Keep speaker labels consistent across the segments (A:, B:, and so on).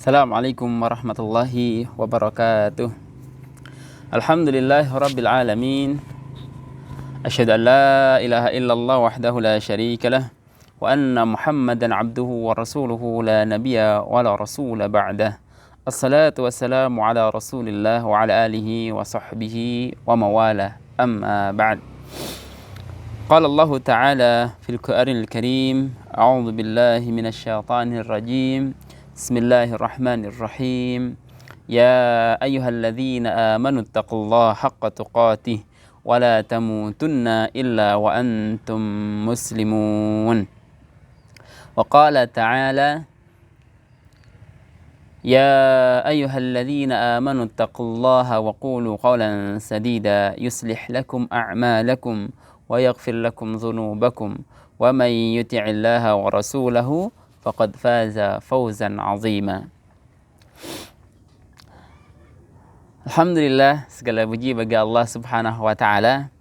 A: Assalamualaikum warahmatullahi wabarakatuh. Alhamdulillahi rabbil alamin. Asyhadu an la ilaha illallah wahdahu la syarika lah wa anna Muhammadan abduhu wa rasuluhu la nabiyya wa la rasula ba'dah. Assalatu wassalamu ala Rasulillah wa ala alihi wa sahbihi wa mawalah. Amma ba'd. Qala Allah Ta'ala fil Qur'anil Karim, a'udzu billahi minasy syaithanir rajim. Bismillahirrahmanirrahim. Ya ayyuhalladzina amanu taqullaha haqqa tuqatih wa la tamutunna illa wa antum muslimun. Wa qala ta'ala, ya ayyuhalladzina amanu taqullaha wa qulu qawlan sadida yuslih lakum a'malakum wa yaghfir lakum dhunubakum wa may yuti'illaha wa rasulahu faqad faza fawzan azima. Alhamdulillah, segala puji bagi Allah Subhanahu wa taala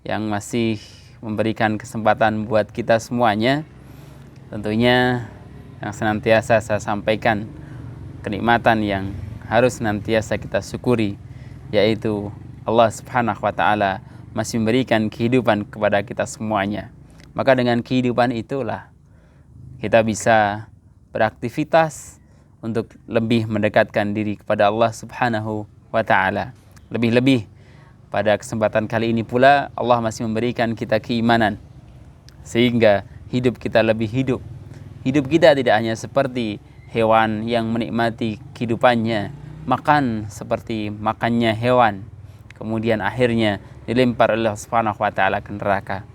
A: yang masih memberikan kesempatan buat kita semuanya. Tentunya yang senantiasa saya sampaikan kenikmatan yang harus senantiasa kita syukuri, yaitu Allah Subhanahu wa taala masih memberikan kehidupan kepada kita semuanya. Maka dengan kehidupan itulah kita bisa beraktivitas untuk lebih mendekatkan diri kepada Allah Subhanahu wa ta'ala. Lebih-lebih pada kesempatan kali ini pula Allah masih memberikan kita keimanan, sehingga hidup kita lebih hidup. Hidup kita tidak hanya seperti hewan yang menikmati kehidupannya, makan seperti makannya hewan, kemudian akhirnya dilempar oleh Allah Subhanahu wa ta'ala ke neraka.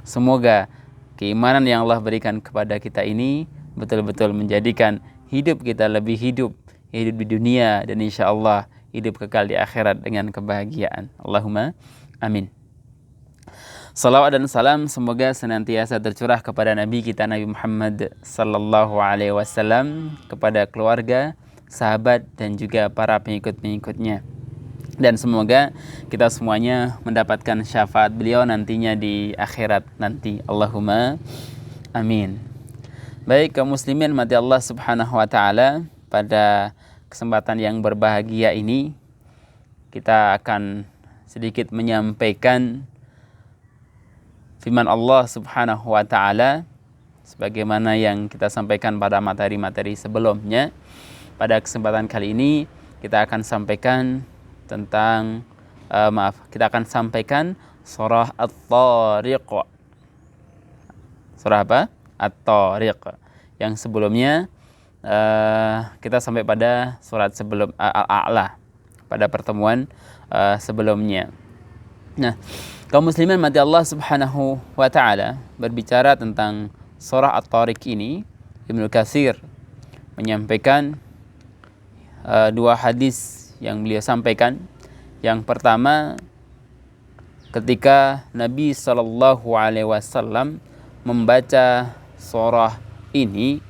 A: Semoga keimanan yang Allah berikan kepada kita ini betul-betul menjadikan hidup kita lebih hidup di dunia, dan insya Allah hidup kekal di akhirat dengan kebahagiaan. Allahumma amin. Salawat dan salam semoga senantiasa tercurah kepada Nabi kita Nabi Muhammad sallallahu alaihi wasallam, kepada keluarga, sahabat dan juga para pengikut-pengikutnya. Dan semoga kita semuanya mendapatkan syafaat beliau nantinya di akhirat nanti. Allahumma amin. Baik kaum muslimin mati Allah Subhanahu wa taala, pada kesempatan yang berbahagia ini kita akan sedikit menyampaikan firman Allah Subhanahu wa taala sebagaimana yang kita sampaikan pada materi-materi sebelumnya. Pada kesempatan kali ini kita akan sampaikan tentang kita akan sampaikan surah At-Tariq. Surah apa? At-Tariq. Yang sebelumnya kita sampai pada surat sebelum Al-A'la pada pertemuan sebelumnya. Nah, kaum muslimin mati Allah Subhanahu wa taala, berbicara tentang surah At-Tariq ini, Ibnu Katsir menyampaikan dua hadis yang beliau sampaikan. Yang pertama, ketika Nabi sallallahu alaihi wasallam membaca surah ini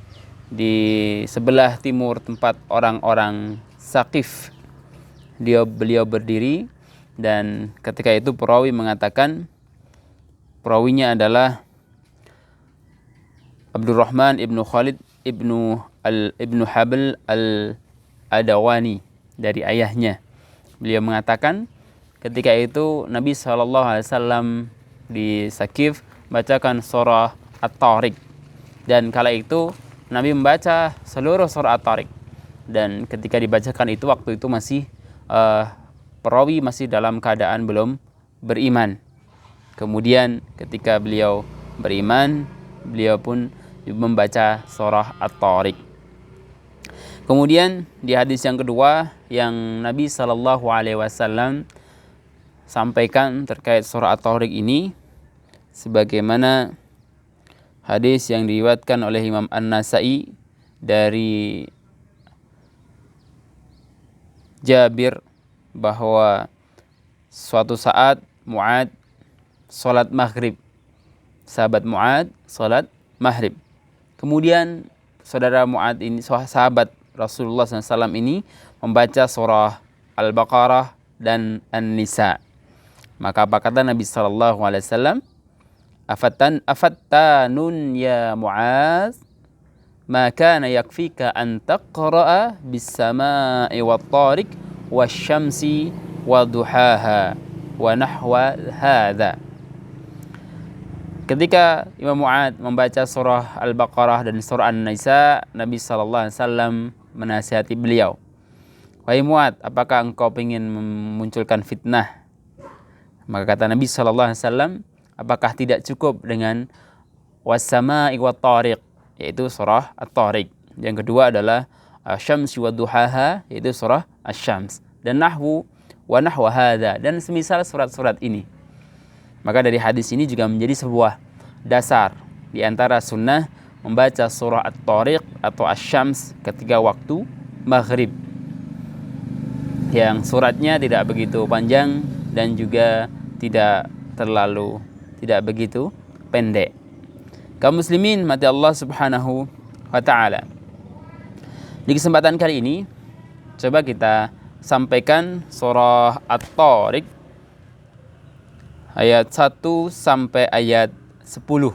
A: di sebelah timur tempat orang-orang Saqif, beliau berdiri, dan ketika itu perawi mengatakan, perawinya adalah Abdurrahman ibnu Khalid ibnu Habl al-Adawani, dari ayahnya. Beliau mengatakan ketika itu Nabi SAW di Saqif bacakan surah At-Tariq, dan kala itu Nabi membaca seluruh surah At-Tariq, dan ketika dibacakan itu waktu itu masih perawi masih dalam keadaan belum beriman. Kemudian ketika beliau beriman, beliau pun membaca surah At-Tariq. Kemudian di hadis yang kedua yang Nabi sallallahu alaihi wasallam sampaikan terkait surah At-Tariq ini, sebagaimana hadis yang diriwayatkan oleh Imam An-Nasa'i dari Jabir, bahwa suatu saat Mu'ad salat maghrib, sahabat Mu'ad salat maghrib. Kemudian saudara Mu'ad ini, sahabat Rasulullah SAW ini, membaca surah Al-Baqarah dan An-Nisa. Maka apa kata Nabi SAW? Afattanun ya Mu'az, ma kana yakfika an taqra'a bis-sama'i wat-tariq wasyamsi wa duhaha wa nahwa hadza. Ketika Imam Mu'ad membaca surah Al-Baqarah dan surah An-Nisa, Nabi SAW menasihati beliau, "Wahai Mu'ad, apakah engkau ingin memunculkan fitnah?" Maka kata Nabi SAW, apakah tidak cukup dengan was-sama'i wat-tariq, yaitu surah At-Tariq. Yang kedua adalah Asy-Syamsi wa duhaha, yaitu surah Asy-Syams, dan nahwu wa nahwa hadza, dan semisal surat-surat ini. Maka dari hadis ini juga menjadi sebuah dasar di antara sunnah membaca surah At-Tariq atau Asy-Syams ketika waktu maghrib, yang suratnya tidak begitu panjang dan juga tidak begitu pendek. Kaum muslimin mati Allah Subhanahu wa ta'ala, di kesempatan kali ini coba kita sampaikan surah At-Tariq ayat 1 sampai ayat 10.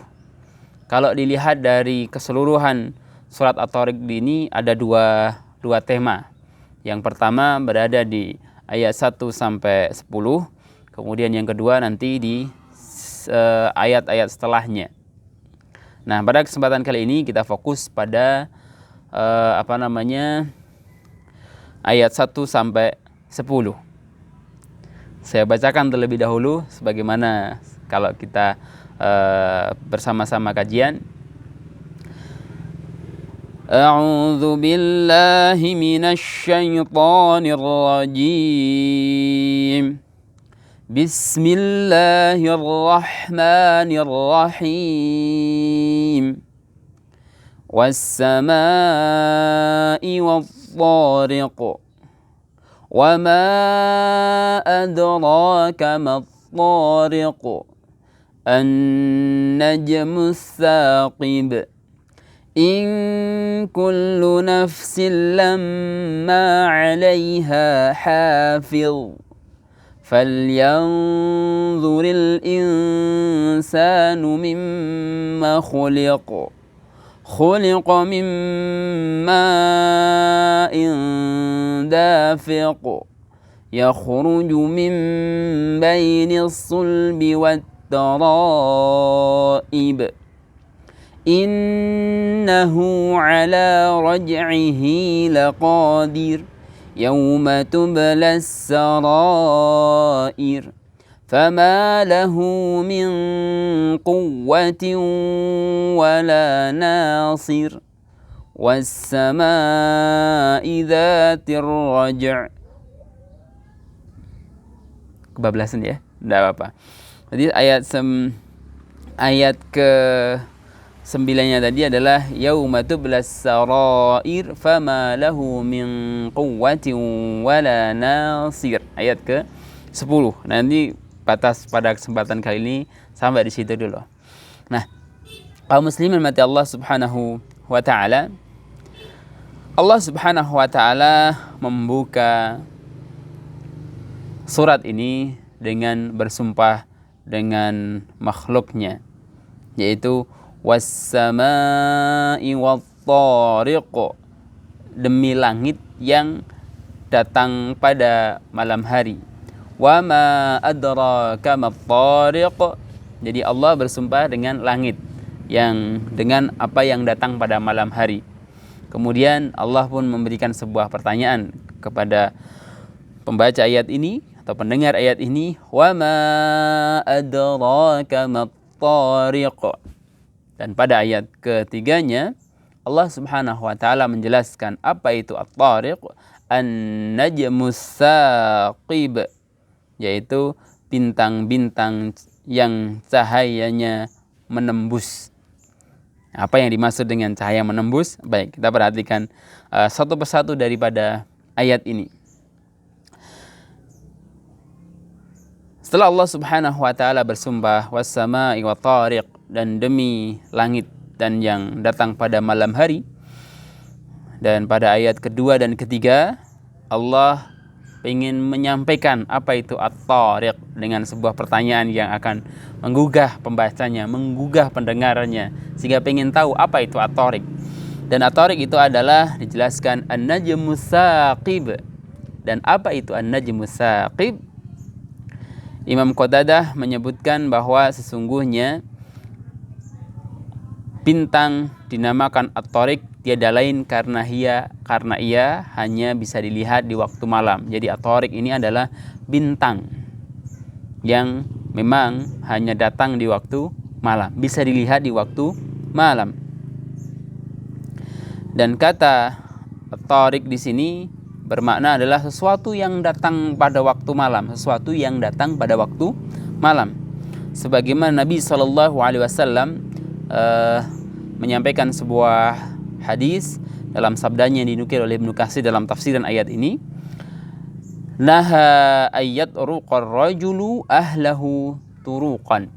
A: Kalau dilihat dari keseluruhan surat At-Tariq ini ada dua tema. Yang pertama berada di ayat 1 sampai 10, kemudian yang kedua nanti di ayat-ayat setelahnya. Nah, pada kesempatan kali ini kita fokus pada ayat 1 sampai 10. Saya bacakan terlebih dahulu sebagaimana kalau kita bersama-sama kajian. A'udzu billahi minasy syaithanir rajim. Bismillahirrahmanirrahim. Was-samaa'i wat-tariq. وَمَا أَدْرَاكَ مَا الطَّارِقُ النَّجْمُ الثَّاقِبُ إِن كُلُّ نَفْسٍ لَمَّا عَلَيْهَا حَافِظٌ فَلْيَنظُرِ الْإِنسَانُ مِمَّا خُلِقَ مِن مَّاءٍ دافق يخرج من بين الصلب والترائب إنه على رجعه لقادر يوم تبلى السرائر فما له من قوة ولا ناصر والسماء ذات الرجع. Kebablasan ya, tidak apa-apa. Jadi ayat ke 9-nya tadi adalah yauma tublas sarair fama lahu min quwwatin wala nasir. Ayat ke 10. Nanti batas pada kesempatan kali ini sampai di situ dulu. Nah, kaum muslimin mati Allah Subhanahu wa ta'ala, Allah Subhanahu wa ta'ala membuka surat ini dengan bersumpah dengan makhluknya, yaitu was-samaa'i wat-tariq, demi langit yang datang pada malam hari. Wa ma adraka mat-tariq, jadi Allah bersumpah dengan langit yang dengan apa yang datang pada malam hari. Kemudian Allah pun memberikan sebuah pertanyaan kepada pembaca ayat ini atau pendengar ayat ini, wa ma adraka mat-tariq. Dan pada ayat ketiganya Allah Subhanahu wa ta'ala menjelaskan apa itu at-tariq, an-najmus saqib, yaitu bintang-bintang yang cahayanya menembus. Apa yang dimaksud dengan cahaya menembus? Baik, kita perhatikan satu persatu daripada ayat ini. Setelah Allah Subhanahu wa ta'ala bersumpah was-samaa'i wat-tariq, dan demi langit dan yang datang pada malam hari, dan pada ayat kedua dan ketiga Allah ingin menyampaikan apa itu at-tariq dengan sebuah pertanyaan yang akan menggugah pembacanya, menggugah pendengarannya, sehingga ingin tahu apa itu at-tariq. Dan at-tariq itu adalah dijelaskan an-najmus saqib. Dan apa itu an-najmus saqib? Imam Qatadah menyebutkan bahwa sesungguhnya bintang dinamakan at-tariq tiada lain karena ia hanya bisa dilihat di waktu malam. Jadi at-tariq ini adalah bintang yang memang hanya datang di waktu malam, bisa dilihat di waktu malam. Dan kata at-tariq di sini bermakna adalah sesuatu yang datang pada waktu malam, sesuatu yang datang pada waktu malam. Sebagaimana Nabi SAW menyampaikan sebuah hadis dalam sabdanya yang dinukil oleh Ibnu Katsir dalam tafsiran ayat ini, naha ayat ruqar rajulu ahlahu turuqan.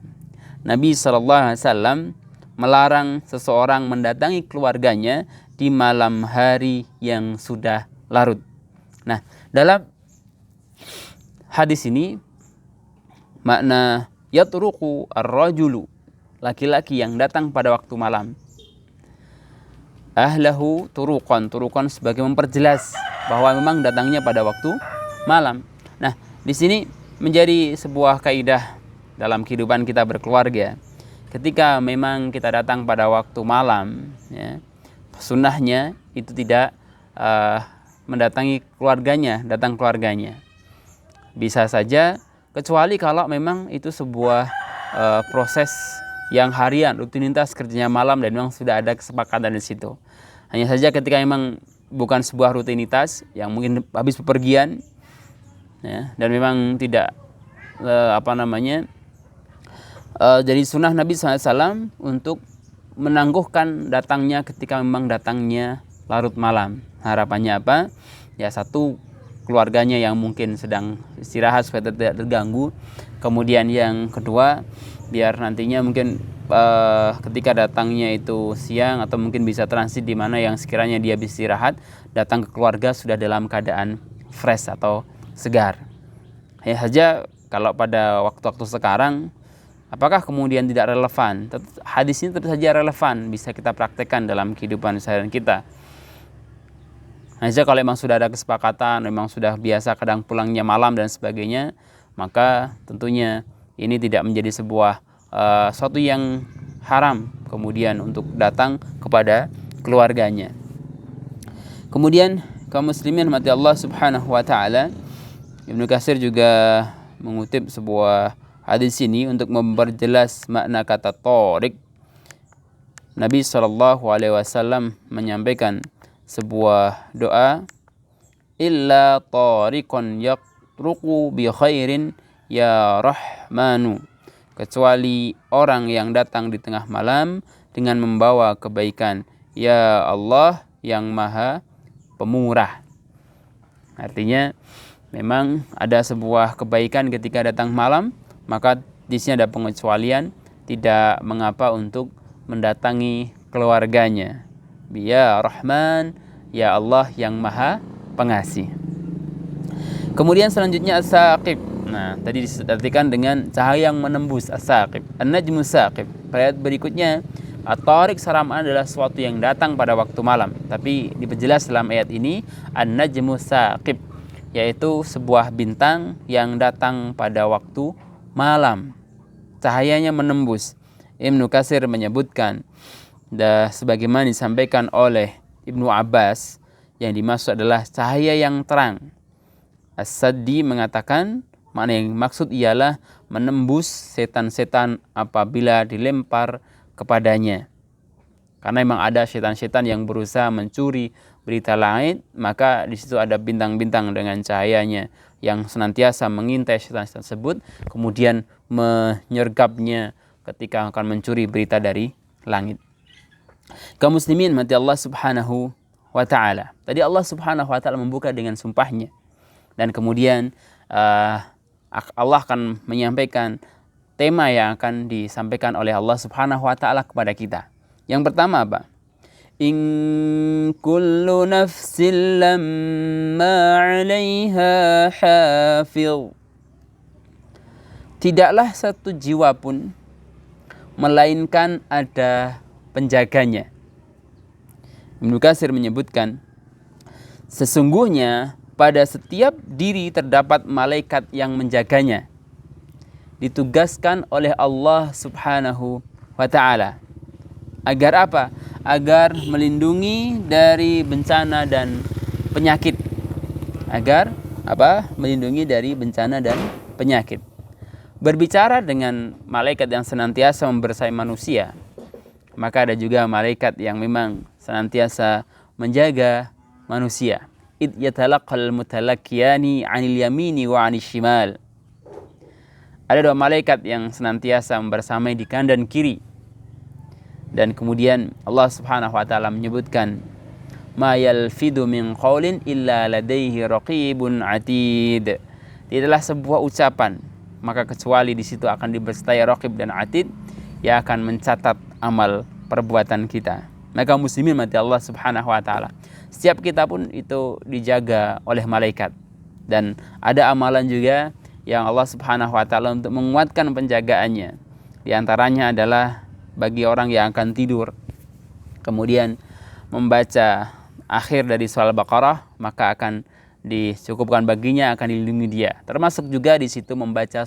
A: Nabi SAW melarang seseorang mendatangi keluarganya di malam hari yang sudah larut. Nah, dalam hadis ini makna yatruqu ar-rajulu, laki-laki yang datang pada waktu malam. Ahlahu turuqan sebagai memperjelas bahwa memang datangnya pada waktu malam. Nah, di sini menjadi sebuah kaidah dalam kehidupan kita berkeluarga. Ketika memang kita datang pada waktu malam, ya, sunnahnya itu tidak mendatangi keluarganya, datang keluarganya. Bisa saja, kecuali kalau memang itu sebuah proses yang harian, rutinitas kerjanya malam dan memang sudah ada kesepakatan di situ. Hanya saja ketika memang bukan sebuah rutinitas yang mungkin habis bepergian, ya, dan memang tidak jadi sunnah Nabi SAW untuk menangguhkan datangnya ketika memang datangnya larut malam. Harapannya apa? Ya, satu, keluarganya yang mungkin sedang istirahat supaya tidak terganggu. Kemudian yang kedua, biar nantinya mungkin ketika datangnya itu siang atau mungkin bisa transit di mana yang sekiranya dia bisa istirahat, datang ke keluarga sudah dalam keadaan fresh atau segar. Ya saja kalau pada waktu-waktu sekarang, apakah kemudian tidak relevan? Hadis ini tetap saja relevan, bisa kita praktekkan dalam kehidupan sehari-hari kita. Hanya kalau memang sudah ada kesepakatan, memang sudah biasa kadang pulangnya malam dan sebagainya, maka tentunya ini tidak menjadi sebuah suatu yang haram kemudian untuk datang kepada keluarganya. Kemudian kaum muslimin rahmati Allah Subhanahu wa taala, Ibnu Katsir juga mengutip sebuah hadis ini untuk memperjelas makna kata tariq. Nabi SAW menyampaikan sebuah doa, illa tariqan yatruqu bi khairin ya rahmanu, kecuali orang yang datang di tengah malam dengan membawa kebaikan, ya Allah yang maha pemurah. Artinya memang ada sebuah kebaikan ketika datang malam, maka di sini ada pengecualian, tidak mengapa untuk mendatangi keluarganya. Ya Rahman, ya Allah yang maha pengasih. Kemudian selanjutnya as-saqib. Nah, tadi diartikan dengan cahaya yang menembus, as-saqib. An-najmu saqib. Ayat berikutnya, at-tariq secara makna adalah sesuatu yang datang pada waktu malam. Tapi diperjelas dalam ayat ini, an-najmu saqib, yaitu sebuah bintang yang datang pada waktu malam. Cahayanya menembus. Ibnu Katsir menyebutkan, sebagaimana disampaikan oleh Ibnu Abbas, yang dimaksud adalah cahaya yang terang. As-Saddi mengatakan makna yang maksud ialah menembus setan-setan apabila dilempar kepadanya. Karena memang ada setan-setan yang berusaha mencuri berita lain, maka di situ ada bintang-bintang dengan cahayanya yang senantiasa mengintai setan-setan tersebut, kemudian menyergapnya ketika akan mencuri berita dari langit. Kaum muslimin mati Allah Subhanahu wa taala. Tadi Allah Subhanahu wa taala membuka dengan sumpahnya. Dan kemudian Allah akan menyampaikan tema yang akan disampaikan oleh Allah Subhanahu wa taala kepada kita. Yang pertama apa? In kullu nafsin lamma 'alaiha hafiz. Tidaklah satu jiwa pun melainkan ada penjaganya. Ibnu Katsir menyebutkan, sesungguhnya pada setiap diri terdapat malaikat yang menjaganya, ditugaskan oleh Allah Subhanahu wa ta'ala. Agar apa? Agar melindungi dari bencana dan penyakit. Agar apa? Melindungi dari bencana dan penyakit. Berbicara dengan malaikat yang senantiasa membersamai manusia, maka ada juga malaikat yang memang senantiasa menjaga manusia. Id yatalaqal mutalakkiyani 'anil yamini wa 'anil shimal. Ada dua malaikat yang senantiasa bersamai di kanan dan kiri. Dan kemudian Allah Subhanahu wa taala menyebutkan, ma yalfidu min qaulin illa ladaihi raqibun 'atid. Tidaklah sebuah ucapan maka kecuali di situ akan dibersertai raqib dan 'atid yang akan mencatat amal perbuatan kita. Maka muslimin mati Allah Subhanahu wa taala, setiap kita pun itu dijaga oleh malaikat. Dan ada amalan juga yang Allah Subhanahu wa taala untuk menguatkan penjagaannya. Di antaranya adalah bagi orang yang akan tidur kemudian membaca akhir dari surah Al-Baqarah, maka akan dicukupkan baginya, akan dilindungi dia. Termasuk juga di situ membaca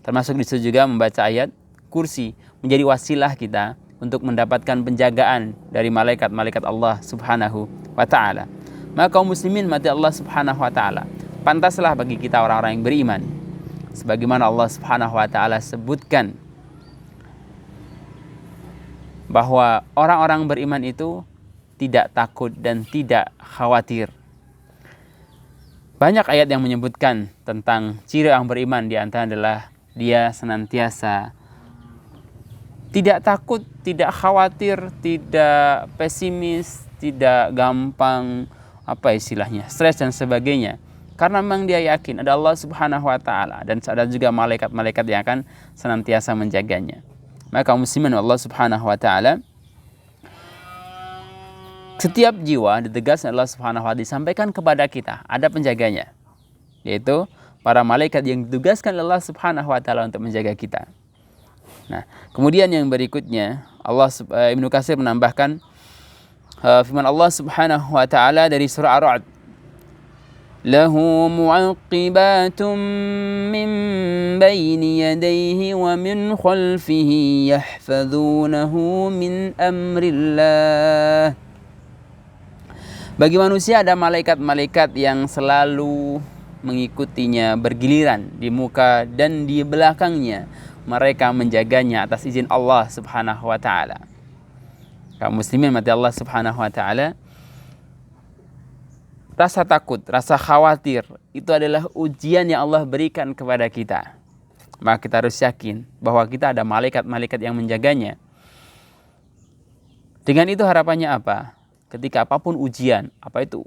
A: termasuk di situ juga membaca ayat kursi, menjadi wasilah kita untuk mendapatkan penjagaan dari malaikat-malaikat Allah Subhanahu wa ta'ala. Maka kaum muslimin mati Allah Subhanahu wa ta'ala, pantaslah bagi kita orang-orang yang beriman, sebagaimana Allah Subhanahu wa ta'ala sebutkan bahwa orang-orang beriman itu tidak takut dan tidak khawatir. Banyak ayat yang menyebutkan tentang ciri orang beriman, di antara adalah dia senantiasa tidak takut, tidak khawatir, tidak pesimis, tidak gampang stres dan sebagainya. Karena memang dia yakin ada Allah Subhanahu wa ta'ala dan ada juga malaikat-malaikat yang akan senantiasa menjaganya. Maka muslimin Allah Subhanahu wa ta'ala, setiap jiwa ditegaskan Allah Subhanahu wa ta'ala, disampaikan kepada kita ada penjaganya, yaitu para malaikat yang ditugaskan Allah Subhanahu wa ta'ala untuk menjaga kita. Nah, kemudian yang berikutnya Ibnu Katsir menambahkan firman Allah Subhanahu wa ta'ala dari surah Ar-Ra'd, lahu mu'aqibatun min baini yadayhi wa min khalfihi yahfazunahu min amrillah. Bagi manusia ada malaikat-malaikat yang selalu mengikutinya bergiliran di muka dan di belakangnya. Mereka menjaganya atas izin Allah Subhanahu wa ta'ala. Kaum muslimin mati Allah Subhanahu wa ta'ala, rasa takut, rasa khawatir itu adalah ujian yang Allah berikan kepada kita. Maka kita harus yakin bahwa kita ada malaikat-malaikat yang menjaganya. Dengan itu harapannya apa? Ketika apapun ujian, apa itu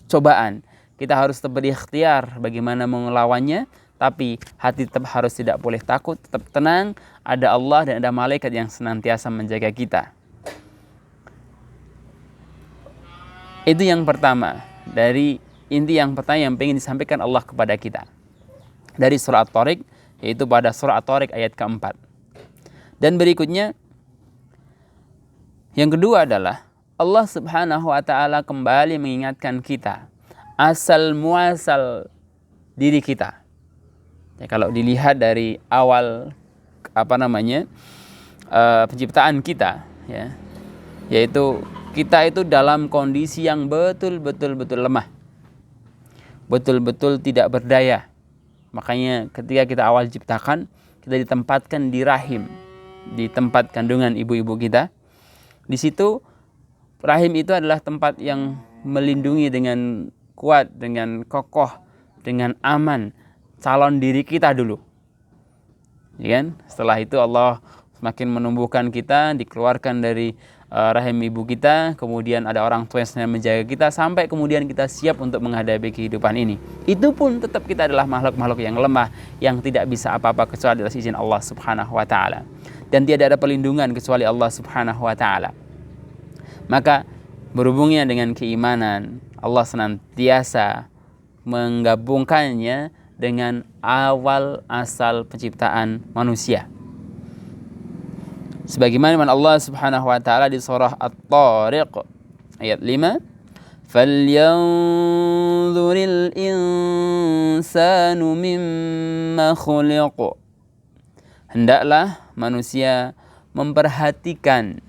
A: cobaan, kita harus tetap berikhtiar bagaimana melawannya. Tapi hati tetap harus tidak boleh takut, tetap tenang. Ada Allah dan ada malaikat yang senantiasa menjaga kita. Itu yang pertama, dari inti yang pertama yang ingin disampaikan Allah kepada kita dari surah At-Tariq, yaitu pada surah At-Tariq ayat keempat. Dan berikutnya, yang kedua adalah Allah Subhanahu wa ta'ala kembali mengingatkan kita asal muasal diri kita. Ya, kalau dilihat dari awal penciptaan kita, ya, yaitu kita itu dalam kondisi yang betul-betul lemah, betul-betul tidak berdaya. Makanya ketika kita awal diciptakan, kita ditempatkan di rahim, di tempat kandungan ibu-ibu kita. Di situ rahim itu adalah tempat yang melindungi dengan kuat, dengan kokoh, dengan aman calon diri kita dulu, ya kan? Setelah itu Allah semakin menumbuhkan kita, dikeluarkan dari rahim ibu kita, kemudian ada orang tua yang menjaga kita sampai kemudian kita siap untuk menghadapi kehidupan ini. Itu pun tetap kita adalah makhluk-makhluk yang lemah, yang tidak bisa apa-apa kecuali atas izin Allah Subhanahu wa ta'ala, dan tidak ada perlindungan kecuali Allah Subhanahu wa ta'ala. Maka berhubungnya dengan keimanan, Allah senantiasa menggabungkannya dengan awal asal penciptaan manusia. Sebagaimana Allah Subhanahu wa taala di surah At-Tariq ayat 5, "Falyanzuril insanu mimma khuliq." Hendaklah manusia memperhatikan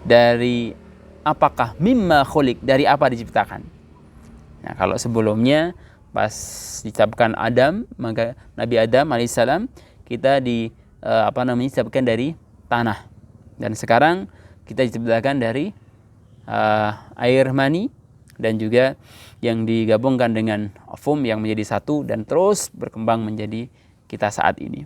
A: dari apakah mimma khuliq, dari apa diciptakan. Nah, kalau sebelumnya pas diciptakan Adam, maka Nabi Adam alaihissalam kita diciptakan dari tanah, dan sekarang kita diciptakan dari air mani dan juga yang digabungkan dengan foam yang menjadi satu dan terus berkembang menjadi kita saat ini.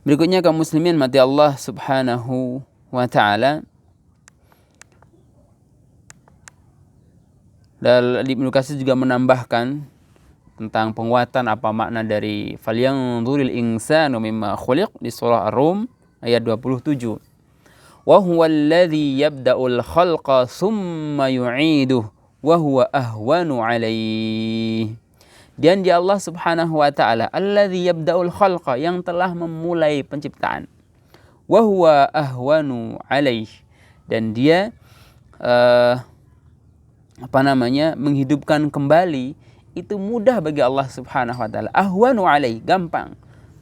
A: Berikutnya kaum muslimin mati Allah Subhanahu wa taala, dan Ibnu Katsir juga menambahkan tentang penguatan apa makna dari falyanzuril insanu mimma khuliq di surah Ar-Rum ayat 27. Wa huwal ladzi yabda'ul khalqa tsumma yu'iduhu wa huwa ahwanu 'alaihi. Dan dia Allah Subhanahu wa taala alladzi yabda'ul khalqa, yang telah memulai penciptaan. Wa huwa ahwanu 'alaihi, dan dia menghidupkan kembali itu mudah bagi Allah Subhanahu wa taala. Ahwanu 'alaihi, gampang.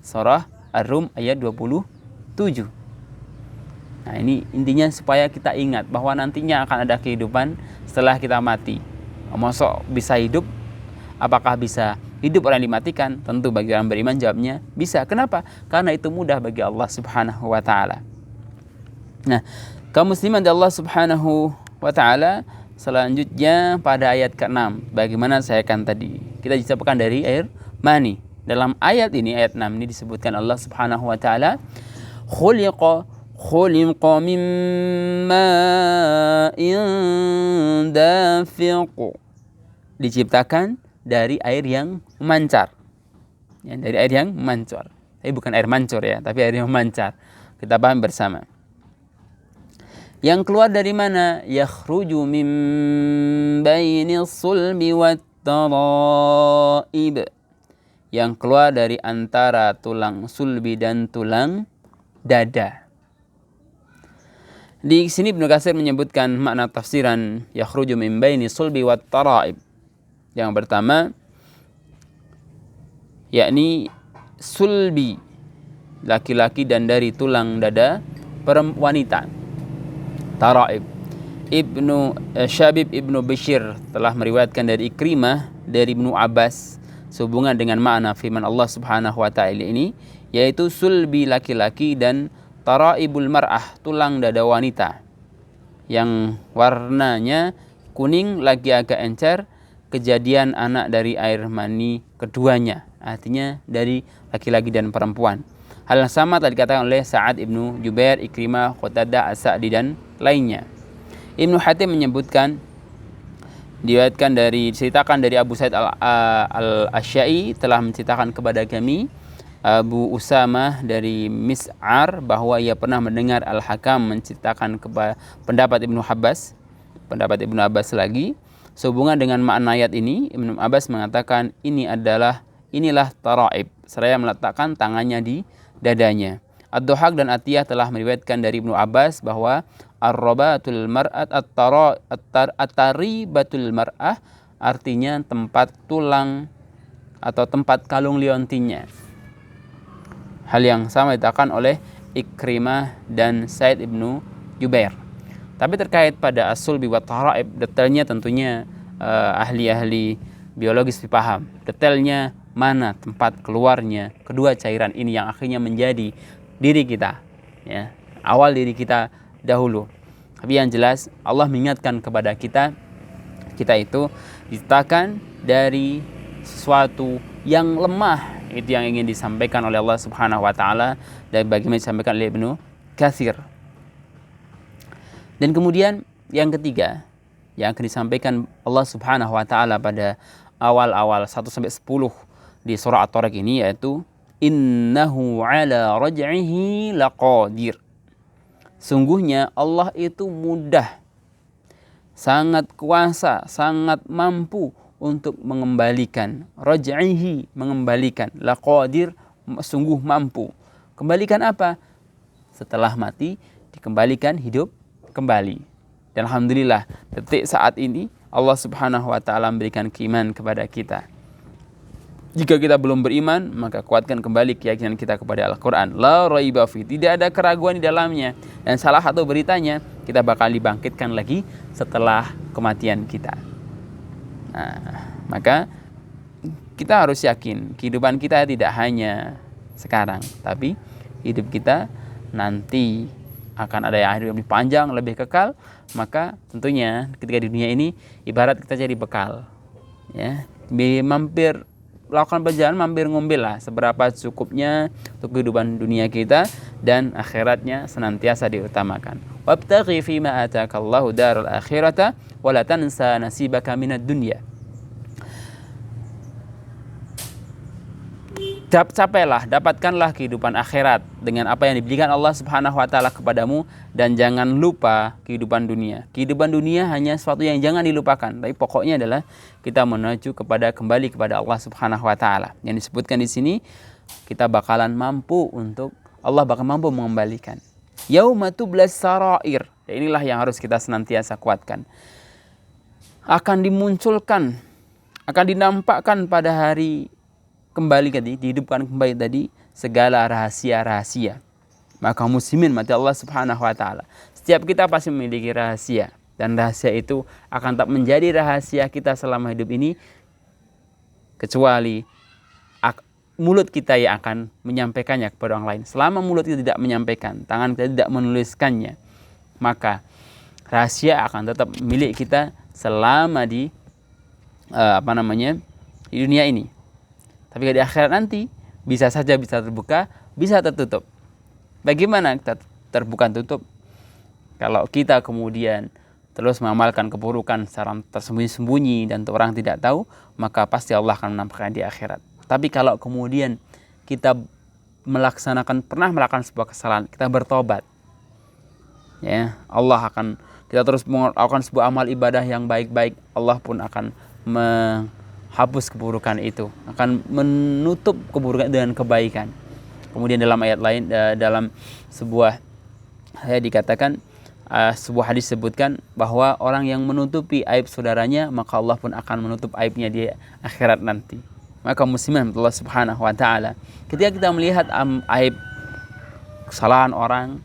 A: Surah Ar-Rum ayat 27. Nah, ini intinya supaya kita ingat bahwa nantinya akan ada kehidupan setelah kita mati. Masa bisa hidup? Apakah bisa hidup orang dimatikan? Tentu bagi orang beriman jawabnya bisa. Kenapa? Karena itu mudah bagi Allah Subhanahu wa taala. Nah, kaum muslimin dari Allah Subhanahu wa taala, selanjutnya pada ayat ke-6, bagaimana saya kan tadi, kita diciptakan dari air mani. Dalam ayat ini, ayat 6 ini disebutkan Allah Subhanahu wa taala khuliqa min ma'in dafiq, diciptakan dari air yang memancar. Ya, dari air yang memancar. Tapi bukan air mancur ya, tapi air yang memancar. Kita paham bersama. Yang keluar dari mana? Yakhruju min baini sulbi wat taraib. Yang keluar dari antara tulang sulbi dan tulang dada. Di sini Ibnu Katsir menyebutkan makna tafsiran yakhruju min baini sulbi wat taraib. Yang pertama, yakni sulbi, laki-laki, dan dari tulang dada wanita, taraib. Syabib Ibnu Bishir telah meriwayatkan dari Ikrimah dari Ibnu Abbas sehubungan dengan makna firman Allah Subhanahu wa taala ini, yaitu sulbi laki-laki dan taraibul mar'ah, tulang dada wanita yang warnanya kuning lagi agak encer, kejadian anak dari air mani keduanya, artinya dari laki-laki dan perempuan. Hal yang sama tadi dikatakan oleh Sa'ad Ibnu Jubair, Ikrimah, Qatadah, As-Sa'di dan lainnya. Ibnu Hatim menyebutkan, diceritakan dari Abu Sa'id al-Asy'ari telah menceritakan kepada kami Abu Usamah dari Mis'ar bahwa ia pernah mendengar Al-Hakam menceritakan pendapat Ibnu Abbas lagi. Sehubungan dengan makna ayat ini, Ibnu Abbas mengatakan inilah taraib, seraya meletakkan tangannya di dadanya. Ad-Duhaq dan Atiyah telah meriwayatkan dari Ibnu Abbas bahwa ar-rabatul mar'at at-taribatul mar'ah artinya tempat tulang atau tempat kalung liontinnya. Hal yang sama dikatakan oleh Ikrimah dan Sa'id Ibnu Jubair. Tapi terkait pada as-sulbi wa taraib, detailnya tentunya ahli-ahli biologis paham. Detailnya mana tempat keluarnya kedua cairan ini yang akhirnya menjadi diri kita, ya, awal diri kita dahulu. Tapi yang jelas Allah mengingatkan kepada kita itu diciptakan dari sesuatu yang lemah. Itu yang ingin disampaikan oleh Allah Subhanahu wa taala dan bagaimana disampaikan oleh Ibnu Katsir. Dan kemudian yang ketiga yang akan disampaikan Allah Subhanahu wa taala pada awal-awal 1 sampai 10 di surah At-Tariq ini, yaitu innahu ala raj'ihi laqadir. Sungguhnya Allah itu mudah, sangat kuasa, sangat mampu untuk mengembalikan. Raj'ihi, mengembalikan. Laqadir, sungguh mampu. Kembalikan apa? Setelah mati dikembalikan hidup kembali. Dan alhamdulillah detik saat ini Allah Subhanahu wa taala memberikan keimanan kepada kita. Jika kita belum beriman, maka kuatkan kembali keyakinan kita kepada Al-Quran. La raiba fi, tidak ada keraguan di dalamnya. Dan salah satu beritanya, kita bakal dibangkitkan lagi setelah kematian kita. Nah, maka kita harus yakin kehidupan kita tidak hanya sekarang, tapi hidup kita nanti akan ada yang hidup lebih panjang, lebih kekal. Maka tentunya ketika di dunia ini ibarat kita jadi bekal, ya, mampir lakukan perjalanan, mampir ngombe lah seberapa cukupnya untuk kehidupan dunia kita, dan akhiratnya senantiasa diutamakan. Wabtaghi fima atakallahu daral akhirata wa la tansa nasibaka minad dunya. Capailah, dapatkanlah kehidupan akhirat dengan apa yang diberikan Allah Subhanahu wa taala kepadamu, dan jangan lupa kehidupan dunia. Kehidupan dunia hanya sesuatu yang jangan dilupakan, tapi pokoknya adalah kita menuju kembali kepada Allah Subhanahu wa taala. Yang disebutkan di sini, kita bakalan mampu untuk Allah bakal mampu mengembalikan. Yauma tublas sarair. Inilah yang harus kita senantiasa kuatkan. Akan dimunculkan, akan dinampakkan pada hari kembali tadi, dihidupkan kembali tadi segala rahasia-rahasia. Maka muslimin mati Allah Subhanahu wa taala, setiap kita pasti memiliki rahasia, dan rahasia itu akan tetap menjadi rahasia kita selama hidup ini, kecuali mulut kita yang akan menyampaikannya kepada orang lain. Selama mulut kita tidak menyampaikan, tangan kita tidak menuliskannya, maka rahasia akan tetap milik kita selama di di dunia ini. Tapi di akhirat nanti bisa saja bisa terbuka, bisa tertutup. Bagaimana kita terbuka tutup? Kalau kita kemudian terus mengamalkan keburukan secara tersembunyi-sembunyi dan orang tidak tahu, maka pasti Allah akan menampakkan di akhirat. Tapi kalau kemudian kita pernah melakukan sebuah kesalahan, kita bertobat, ya, Allah akan, kita terus melakukan sebuah amal ibadah yang baik-baik, Allah pun akan hapus keburukan itu, akan menutup keburukan dengan kebaikan. Kemudian dalam ayat lain, dalam sebuah ayat dikatakan, sebuah hadis sebutkan bahwa orang yang menutupi aib saudaranya, maka Allah pun akan menutup aibnya di akhirat nanti. Maka muslimin Allah Subhanahu wa taala, ketika kita melihat aib kesalahan orang,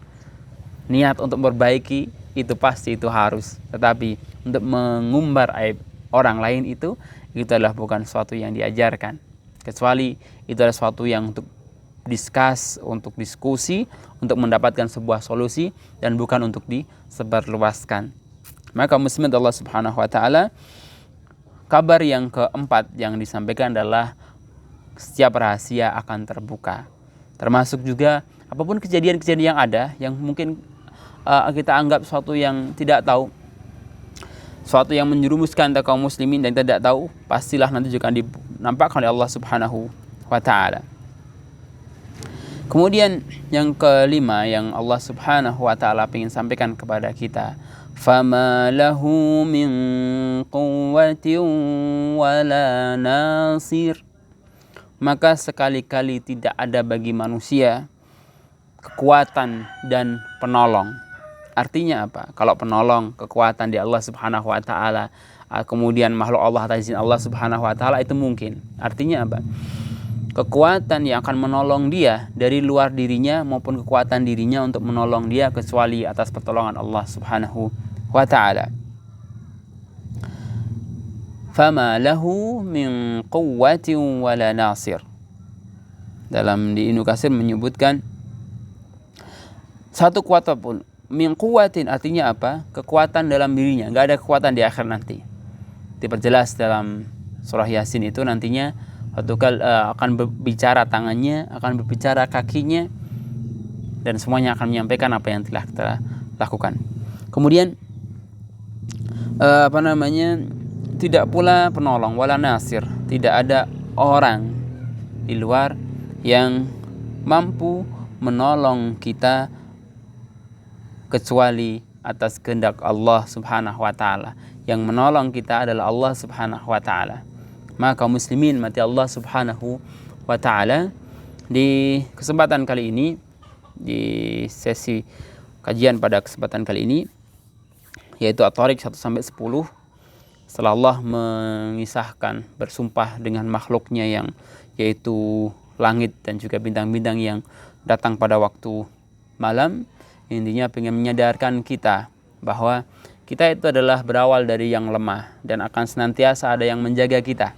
A: niat untuk memperbaiki itu pasti itu harus. Tetapi untuk mengumbar aib orang lain itu adalah bukan sesuatu yang diajarkan, kecuali itu adalah sesuatu yang untuk untuk diskusi, untuk mendapatkan sebuah solusi, dan bukan untuk disebarluaskan. Maka muslimin Allah Subhanahu wa taala, kabar yang keempat yang disampaikan adalah setiap rahasia akan terbuka, termasuk juga apapun kejadian-kejadian yang ada yang mungkin kita anggap sesuatu yang tidak tahu, suatu yang menjerumuskan antara kaum muslimin dan tidak tahu, pastilah nanti juga dinampakkan oleh Allah Subhanahu wa taala. Kemudian yang kelima yang Allah Subhanahu wa taala ingin sampaikan kepada kita, fama lahu min quwwatin wala nasir. Maka sekali-kali tidak ada bagi manusia kekuatan dan penolong. Artinya apa? Kalau penolong, kekuatan di Allah Subhanahu wa taala, kemudian makhluk Allah atas izin Allah Subhanahu wa taala, itu mungkin. Artinya apa? Kekuatan yang akan menolong dia dari luar dirinya maupun kekuatan dirinya untuk menolong dia kecuali atas pertolongan Allah Subhanahu wa taala. Fama lahu min quwwatin wala nasir. Dalam di Ibnu Katsir menyebutkan satu kekuatan pun, min quwwatin artinya apa? Kekuatan dalam dirinya, enggak ada kekuatan di akhir nanti. Diperjelas dalam surah Yasin itu nantinya suatu kali akan berbicara tangannya, akan berbicara kakinya, dan semuanya akan menyampaikan apa yang telah kita lakukan. Kemudian tidak pula penolong wala nasir, tidak ada orang di luar yang mampu menolong kita kecuali atas kehendak Allah Subhanahu wa taala. Yang menolong kita adalah Allah Subhanahu wa taala. Maka muslimin mati Allah Subhanahu wa taala, Di kesempatan kali ini, di sesi kajian pada kesempatan kali ini, yaitu At-Thariq 1-10, setelah Allah mengisahkan, bersumpah dengan makhluknya yang yaitu langit dan juga bintang-bintang yang datang pada waktu malam, intinya ingin menyadarkan kita bahwa kita itu adalah berawal dari yang lemah dan akan senantiasa ada yang menjaga kita,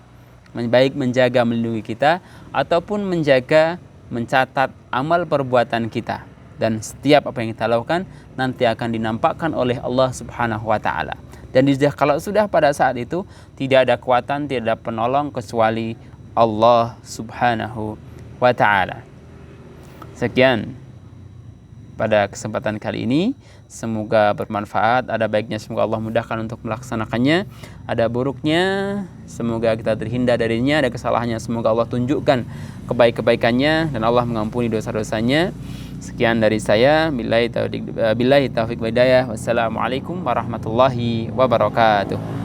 A: baik menjaga melindungi kita ataupun menjaga mencatat amal perbuatan kita, dan setiap apa yang kita lakukan nanti akan dinampakkan oleh Allah Subhanahu wa taala. Dan kalau sudah pada saat itu tidak ada kekuatan, tidak ada penolong kecuali Allah Subhanahu wa taala. Sekian pada kesempatan kali ini, semoga bermanfaat. Ada baiknya semoga Allah mudahkan untuk melaksanakannya, ada buruknya semoga kita terhindar darinya, ada kesalahannya semoga Allah tunjukkan kebaik-kebaikannya dan Allah mengampuni dosa-dosanya. Sekian dari saya, billahi taufiq wal hidayah. Wassalamualaikum warahmatullahi wabarakatuh.